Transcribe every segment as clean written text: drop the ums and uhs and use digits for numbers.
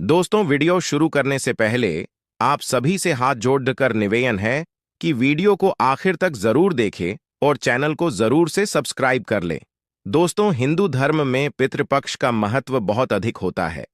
दोस्तों, वीडियो शुरू करने से पहले आप सभी से हाथ जोड़कर निवेदन है कि वीडियो को आखिर तक जरूर देखें और चैनल को जरूर से सब्सक्राइब कर लें। दोस्तों, हिंदू धर्म में पितृपक्ष का महत्व बहुत अधिक होता है।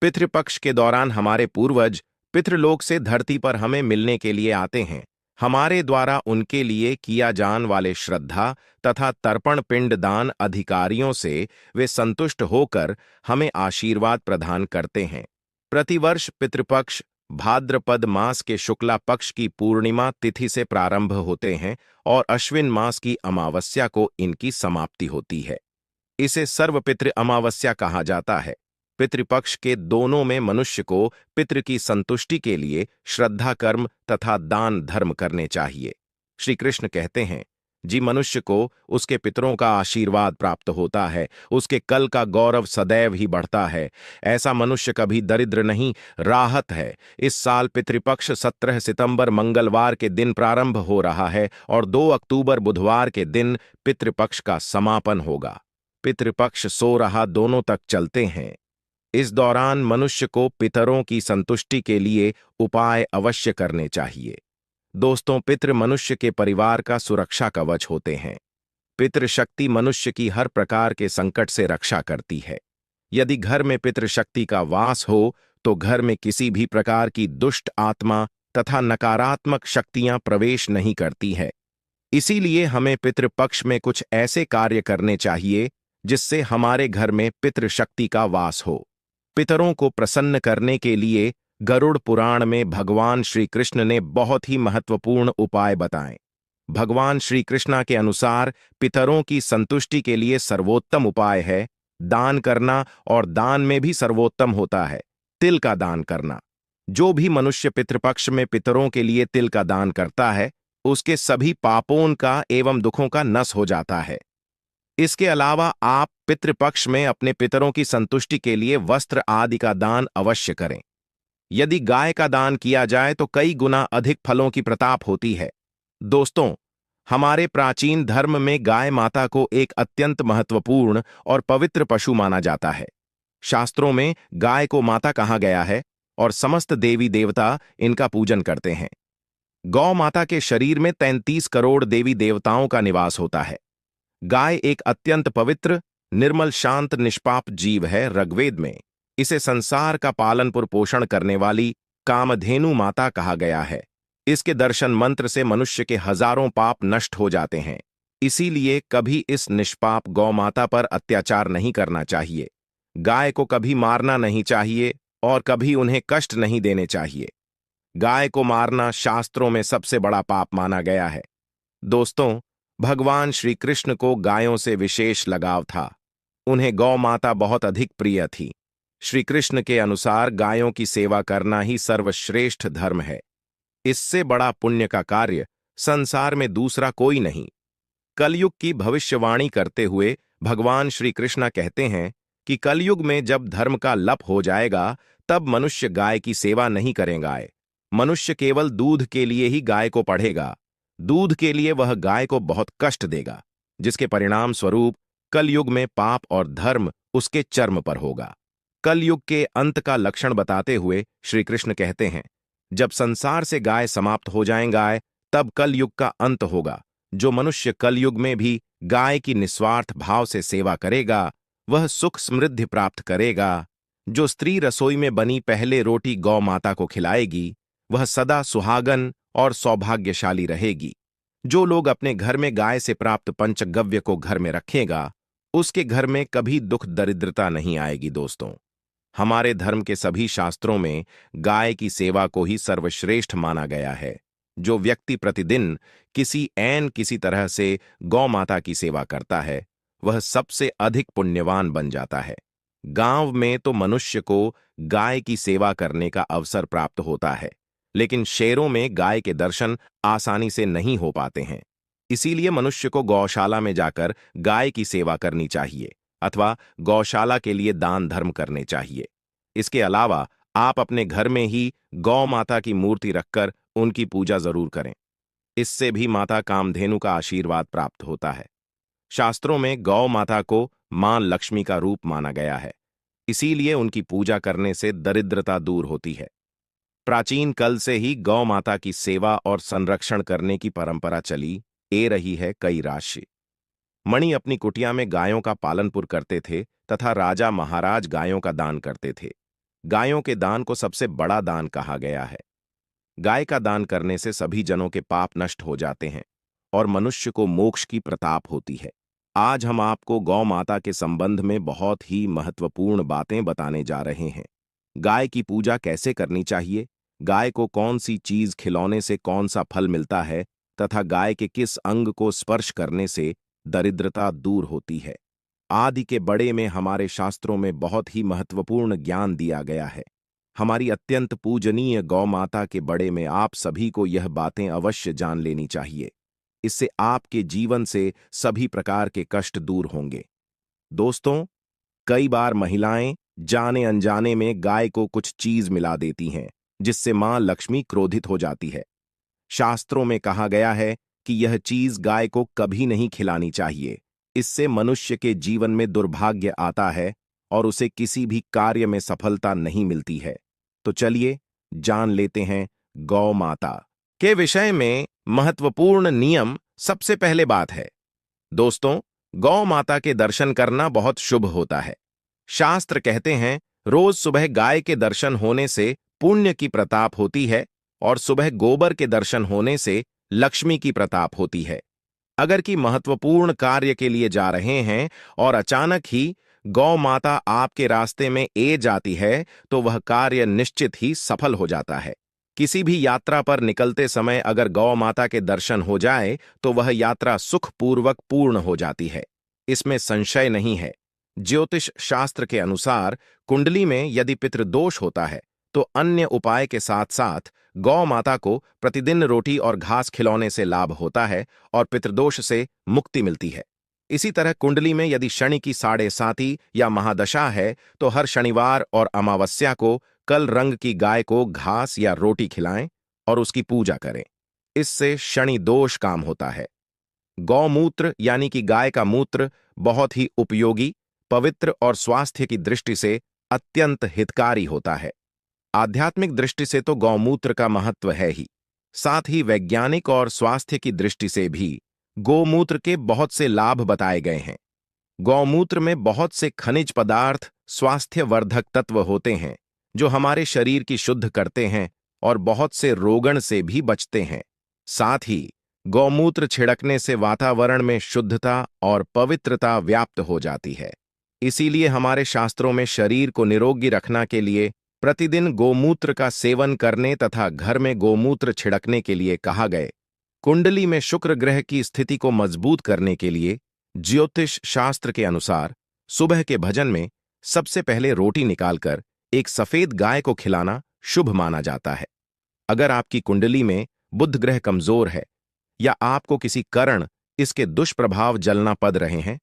पितृपक्ष के दौरान हमारे पूर्वज पितृलोक से धरती पर हमें मिलने के लिए आते हैं। हमारे द्वारा उनके लिए किया जाने वाले श्रद्धा तथा तर्पण पिंड दान अधिकारियों से वे संतुष्ट होकर हमें आशीर्वाद प्रदान करते हैं। प्रतिवर्ष पितृपक्ष भाद्रपद मास के शुक्ला पक्ष की पूर्णिमा तिथि से प्रारंभ होते हैं और अश्विन मास की अमावस्या को इनकी समाप्ति होती है। इसे सर्वपितृ अमावस्या कहा जाता है। पितृपक्ष के दोनों में मनुष्य को पितृ की संतुष्टि के लिए श्रद्धा कर्म तथा दान धर्म करने चाहिए। श्री कृष्ण कहते हैं, जी मनुष्य को उसके पितरों का आशीर्वाद प्राप्त होता है, उसके कल का गौरव सदैव ही बढ़ता है। ऐसा मनुष्य कभी दरिद्र नहीं, राहत है। इस साल पितृपक्ष 17 सितंबर मंगलवार के दिन प्रारंभ हो रहा है और 2 अक्टूबर बुधवार के दिन पितृपक्ष का समापन होगा। पितृपक्ष सो रहा दोनों तक चलते हैं। इस दौरान मनुष्य को पितरों की संतुष्टि के लिए उपाय अवश्य करने चाहिए। दोस्तों, पितृ मनुष्य के परिवार का सुरक्षा कवच होते हैं। पितृशक्ति मनुष्य की हर प्रकार के संकट से रक्षा करती है। यदि घर में पितृशक्ति का वास हो तो घर में किसी भी प्रकार की दुष्ट आत्मा तथा नकारात्मक शक्तियां प्रवेश नहीं करती है। इसीलिए हमें पितृपक्ष में कुछ ऐसे कार्य करने चाहिए जिससे हमारे घर में पितृशक्ति का वास हो। पितरों को प्रसन्न करने के लिए गरुड़ पुराण में भगवान श्री कृष्ण ने बहुत ही महत्वपूर्ण उपाय बताए। भगवान श्री कृष्णा के अनुसार पितरों की संतुष्टि के लिए सर्वोत्तम उपाय है दान करना, और दान में भी सर्वोत्तम होता है तिल का दान करना। जो भी मनुष्य पितृपक्ष में पितरों के लिए तिल का दान करता है उसके सभी पापों का एवं दुखों का नश हो जाता है। इसके अलावा आप पितृपक्ष में अपने पितरों की संतुष्टि के लिए वस्त्र आदि का दान अवश्य करें। यदि गाय का दान किया जाए तो कई गुना अधिक फलों की प्रताप होती है। दोस्तों, हमारे प्राचीन धर्म में गाय माता को एक अत्यंत महत्वपूर्ण और पवित्र पशु माना जाता है। शास्त्रों में गाय को माता कहा गया है और समस्त देवी देवता इनका पूजन करते हैं। गौ माता के शरीर में 33 करोड़ देवी देवताओं का निवास होता है। गाय एक अत्यंत पवित्र, निर्मल, शांत, निष्पाप जीव है। ऋग्वेद में इसे संसार का पालन पोषण करने वाली कामधेनु माता कहा गया है। इसके दर्शन मंत्र से मनुष्य के हजारों पाप नष्ट हो जाते हैं। इसीलिए कभी इस निष्पाप गौ माता पर अत्याचार नहीं करना चाहिए। गाय को कभी मारना नहीं चाहिए और कभी उन्हें कष्ट नहीं देने चाहिए। गाय को मारना शास्त्रों में सबसे बड़ा पाप माना गया है। दोस्तों, भगवान श्री कृष्ण को गायों से विशेष लगाव था। उन्हें गौ माता बहुत अधिक प्रिय थी। श्री कृष्ण के अनुसार गायों की सेवा करना ही सर्वश्रेष्ठ धर्म है। इससे बड़ा पुण्य का कार्य संसार में दूसरा कोई नहीं। कलयुग की भविष्यवाणी करते हुए भगवान श्री कृष्ण कहते हैं कि कलयुग में जब धर्म का लप हो जाएगा तब मनुष्य गाय की सेवा नहीं करेगा। मनुष्य केवल दूध के लिए ही गाय को पढ़ेगा। दूध के लिए वह गाय को बहुत कष्ट देगा, जिसके परिणाम स्वरूप कलयुग में पाप और धर्म उसके चर्म पर होगा। कलयुग के अंत का लक्षण बताते हुए श्री कृष्ण कहते हैं, जब संसार से गाय समाप्त हो जाएंगा तब कलयुग का अंत होगा। जो मनुष्य कलयुग में भी गाय की निस्वार्थ भाव से सेवा करेगा वह सुख समृद्धि प्राप्त करेगा। जो स्त्री रसोई में बनी पहले रोटी गौ माता को खिलाएगी वह सदा सुहागन और सौभाग्यशाली रहेगी। जो लोग अपने घर में गाय से प्राप्त पंचगव्य को घर में रखेगा उसके घर में कभी दुख दरिद्रता नहीं आएगी। दोस्तों, हमारे धर्म के सभी शास्त्रों में गाय की सेवा को ही सर्वश्रेष्ठ माना गया है। जो व्यक्ति प्रतिदिन किसी तरह से गौ माता की सेवा करता है वह सबसे अधिक पुण्यवान बन जाता है। गांव में तो मनुष्य को गाय की सेवा करने का अवसर प्राप्त होता है, लेकिन शहरों में गाय के दर्शन आसानी से नहीं हो पाते हैं। इसीलिए मनुष्य को गौशाला में जाकर गाय की सेवा करनी चाहिए अथवा गौशाला के लिए दान धर्म करने चाहिए। इसके अलावा आप अपने घर में ही गौ माता की मूर्ति रखकर उनकी पूजा जरूर करें। इससे भी माता कामधेनु का आशीर्वाद प्राप्त होता है। शास्त्रों में गौ माता को मां लक्ष्मी का रूप माना गया है। इसीलिए उनकी पूजा करने से दरिद्रता दूर होती है। प्राचीन काल से ही गौ माता की सेवा और संरक्षण करने की परंपरा चली ए रही है कई राशि। मणि अपनी कुटिया में गायों का पालनपुर करते थे तथा राजा महाराज गायों का दान करते थे। गायों के दान को सबसे बड़ा दान कहा गया है। गाय का दान करने से सभी जनों के पाप नष्ट हो जाते हैं और मनुष्य को मोक्ष की प्रताप होती है। आज हम आपको गौ माता के संबंध में बहुत ही महत्वपूर्ण बातें बताने जा रहे हैं। गाय की पूजा कैसे करनी चाहिए, गाय को कौन सी चीज खिलौने से कौन सा फल मिलता है तथा गाय के किस अंग को स्पर्श करने से दरिद्रता दूर होती है। आदि के बड़े में हमारे शास्त्रों में बहुत ही महत्वपूर्ण ज्ञान दिया गया है। हमारी अत्यंत पूजनीय गौ माता के बड़े में आप सभी को यह बातें अवश्य जान लेनी चाहिए। इससे आपके जीवन से सभी प्रकार के कष्ट दूर होंगे। दोस्तों, कई बार महिलाएं जाने अनजाने में गाय को कुछ चीज मिला देती हैं, जिससे मां लक्ष्मी क्रोधित हो जाती है। शास्त्रों में कहा गया है कि यह चीज गाय को कभी नहीं खिलानी चाहिए। इससे मनुष्य के जीवन में दुर्भाग्य आता है और उसे किसी भी कार्य में सफलता नहीं मिलती है। तो चलिए जान लेते हैं गौ माता के विषय में महत्वपूर्ण नियम। सबसे पहले बात है दोस्तों, गौ माता के दर्शन करना बहुत शुभ होता है। शास्त्र कहते हैं रोज सुबह गाय के दर्शन होने से पुण्य की प्रताप होती है और सुबह गोबर के दर्शन होने से लक्ष्मी की प्रताप होती है। अगर कि महत्वपूर्ण कार्य के लिए जा रहे हैं और अचानक ही गौ माता आपके रास्ते में ए जाती है तो वह कार्य निश्चित ही सफल हो जाता है। किसी भी यात्रा पर निकलते समय अगर गौ माता के दर्शन हो जाए तो वह यात्रा सुखपूर्वक पूर्ण हो जाती है, इसमें संशय नहीं है। ज्योतिष शास्त्र के अनुसार कुंडली में यदि पितृदोष होता है तो अन्य उपाय के साथ साथ गौ माता को प्रतिदिन रोटी और घास खिलौने से लाभ होता है और पितृदोष से मुक्ति मिलती है। इसी तरह कुंडली में यदि शनि की 7.5 या महादशा है तो हर शनिवार और अमावस्या को कल रंग की गाय को घास या रोटी खिलाएं और उसकी पूजा करें। इससे शनि दोष काम होता है। गौमूत्र यानी कि गाय का मूत्र बहुत ही उपयोगी, पवित्र और स्वास्थ्य की दृष्टि से अत्यंत हितकारी होता है। आध्यात्मिक दृष्टि से तो गौमूत्र का महत्व है ही, साथ ही वैज्ञानिक और स्वास्थ्य की दृष्टि से भी गौमूत्र के बहुत से लाभ बताए गए हैं। गौमूत्र में बहुत से खनिज पदार्थ, स्वास्थ्यवर्धक तत्व होते हैं जो हमारे शरीर की शुद्ध करते हैं और बहुत से रोगण से भी बचते हैं। साथ ही गौमूत्र छिड़कने से वातावरण में शुद्धता और पवित्रता व्याप्त हो जाती है। इसीलिए हमारे शास्त्रों में शरीर को निरोगी रखना के लिए प्रतिदिन गोमूत्र का सेवन करने तथा घर में गोमूत्र छिड़कने के लिए कहा गए। कुंडली में शुक्र ग्रह की स्थिति को मजबूत करने के लिए ज्योतिष शास्त्र के अनुसार सुबह के भजन में सबसे पहले रोटी निकालकर एक सफेद गाय को खिलाना शुभ माना जाता है। अगर आपकी कुंडली में बुध ग्रह कमजोर है या आपको किसी कारण इसके दुष्प्रभाव जलना पड़ रहे हैं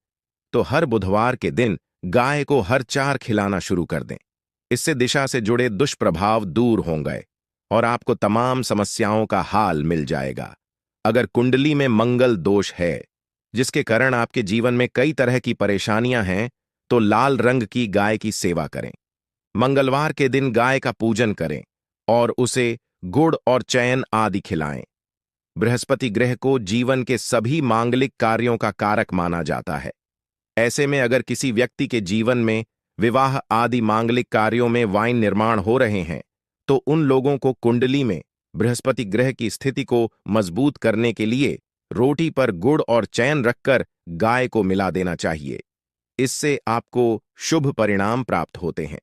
तो हर बुधवार के दिन गाय को हर 4 खिलाना शुरू कर दें। इससे दिशा से जुड़े दुष्प्रभाव दूर होंगे और आपको तमाम समस्याओं का हाल मिल जाएगा। अगर कुंडली में मंगल दोष है जिसके कारण आपके जीवन में कई तरह की परेशानियां हैं तो लाल रंग की गाय की सेवा करें। मंगलवार के दिन गाय का पूजन करें और उसे गुड़ और चयन आदि खिलाएं। बृहस्पति ग्रह को जीवन के सभी मांगलिक कार्यों का कारक माना जाता है। ऐसे में अगर किसी व्यक्ति के जीवन में विवाह आदि मांगलिक कार्यों में वाइन निर्माण हो रहे हैं तो उन लोगों को कुंडली में बृहस्पति ग्रह की स्थिति को मजबूत करने के लिए रोटी पर गुड़ और चयन रखकर गाय को मिला देना चाहिए। इससे आपको शुभ परिणाम प्राप्त होते हैं।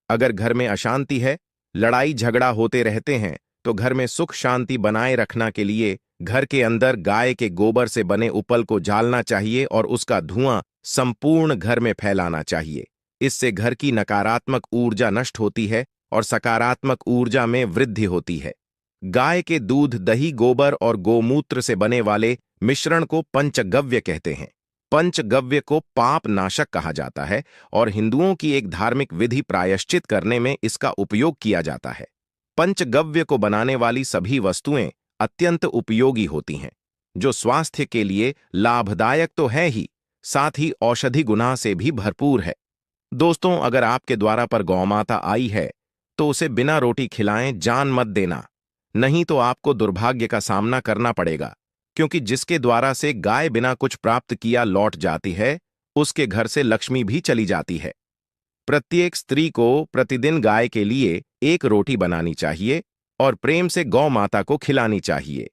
अगर घर में अशांति है, लड़ाई झगड़ा होते रहते हैं तो घर में सुख शांति बनाए रखना के लिए घर के अंदर गाय के गोबर से बने उपल को जालना चाहिए और उसका धुआं संपूर्ण घर में फैलाना चाहिए। इससे घर की नकारात्मक ऊर्जा नष्ट होती है और सकारात्मक ऊर्जा में वृद्धि होती है। गाय के दूध, दही, गोबर और गोमूत्र से बने वाले मिश्रण को पंचगव्य कहते हैं। पंचगव्य को पाप नाशक कहा जाता है और हिंदुओं की एक धार्मिक विधि प्रायश्चित करने में इसका उपयोग किया जाता है। पंचगव्य को बनाने वाली सभी वस्तुएं अत्यंत उपयोगी होती हैं, जो स्वास्थ्य के लिए लाभदायक तो है ही, साथ ही औषधि गुना से भी भरपूर है। दोस्तों, अगर आपके द्वारा पर गौमाता आई है तो उसे बिना रोटी खिलाएं जान मत देना, नहीं तो आपको दुर्भाग्य का सामना करना पड़ेगा, क्योंकि जिसके द्वारा से गाय बिना कुछ प्राप्त किया लौट जाती है, उसके घर से लक्ष्मी भी चली जाती है। प्रत्येक स्त्री को प्रतिदिन गाय के लिए एक रोटी बनानी चाहिए और प्रेम से गौ माता को खिलानी चाहिए।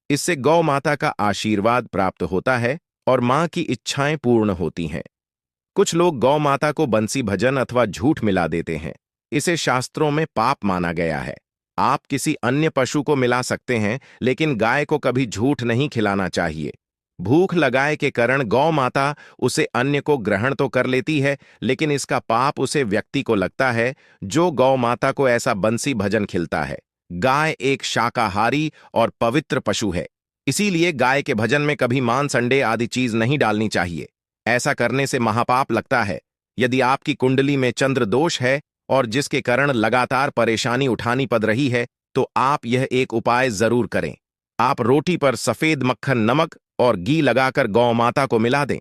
इससे गौ माता का आशीर्वाद प्राप्त होता है और मां की इच्छाएं पूर्ण होती हैं। कुछ लोग गौ माता को बंसी भजन अथवा झूठ मिला देते हैं। इसे शास्त्रों में पाप माना गया है। आप किसी अन्य पशु को मिला सकते हैं, लेकिन गाय को कभी झूठ नहीं खिलाना चाहिए। भूख लगाए के कारण गौ माता उसे अन्य को ग्रहण तो कर लेती है, लेकिन इसका पाप उसे व्यक्ति को लगता है जो गौ माता को ऐसा बंसी भजन खिलता है। गाय एक शाकाहारी और पवित्र पशु है, इसीलिए गाय के भजन में कभी मांस, अंडे आदि चीज नहीं डालनी चाहिए। ऐसा करने से महापाप लगता है। यदि आपकी कुंडली में चंद्र दोष है और जिसके कारण लगातार परेशानी उठानी पड़ रही है, तो आप यह एक उपाय जरूर करें। आप रोटी पर सफेद मक्खन, नमक और घी लगाकर गौ माता को मिला दें।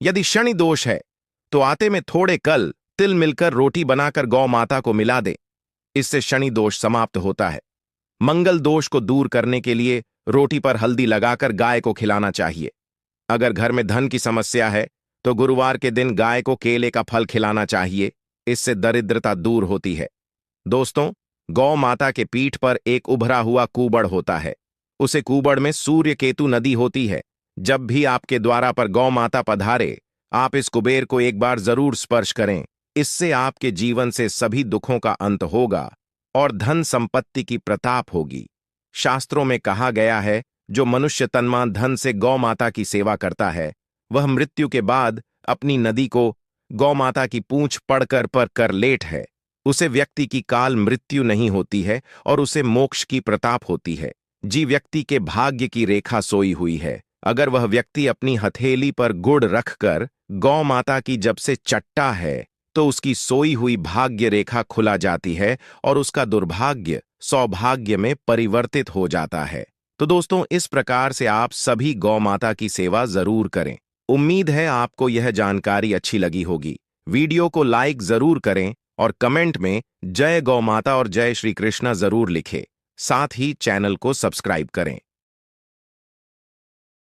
यदि शनि दोष है तो आटे में थोड़े कल, तिल मिलकर रोटी बनाकर गौ माता को मिला दें। इससे शनि दोष समाप्त होता है। मंगल दोष को दूर करने के लिए रोटी पर हल्दी लगाकर गाय को खिलाना चाहिए। अगर घर में धन की समस्या है तो गुरुवार के दिन गाय को केले का फल खिलाना चाहिए। इससे दरिद्रता दूर होती है। दोस्तों, गौ माता के पीठ पर एक उभरा हुआ कुबड़ होता है। उसे कुबड़ में सूर्य केतु नदी होती है। जब भी आपके द्वारा पर गौ माता पधारे, आप इस कुबेर को एक बार जरूर स्पर्श करें। इससे आपके जीवन से सभी दुखों का अंत होगा और धन संपत्ति की प्रताप होगी। शास्त्रों में कहा गया है, जो मनुष्य तन्मान धन से गौ माता की सेवा करता है, वह मृत्यु के बाद अपनी नदी को गौ माता की पूंछ पड़कर पर कर लेट है। उसे व्यक्ति की काल मृत्यु नहीं होती है और उसे मोक्ष की प्रताप होती है। जी व्यक्ति के भाग्य की रेखा सोई हुई है। अगर वह व्यक्ति अपनी हथेली पर गुड़ रखकर गौ माता की जब से चट्टा है, तो उसकी सोई हुई भाग्य रेखा खुला जाती है और उसका दुर्भाग्य सौभाग्य में परिवर्तित हो जाता है। तो दोस्तों, इस प्रकार से आप सभी गौ माता की सेवा जरूर करें। उम्मीद है आपको यह जानकारी अच्छी लगी होगी। वीडियो को लाइक जरूर करें और कमेंट में जय गौ माता और जय श्री कृष्णा जरूर लिखें। साथ ही चैनल को सब्सक्राइब करें।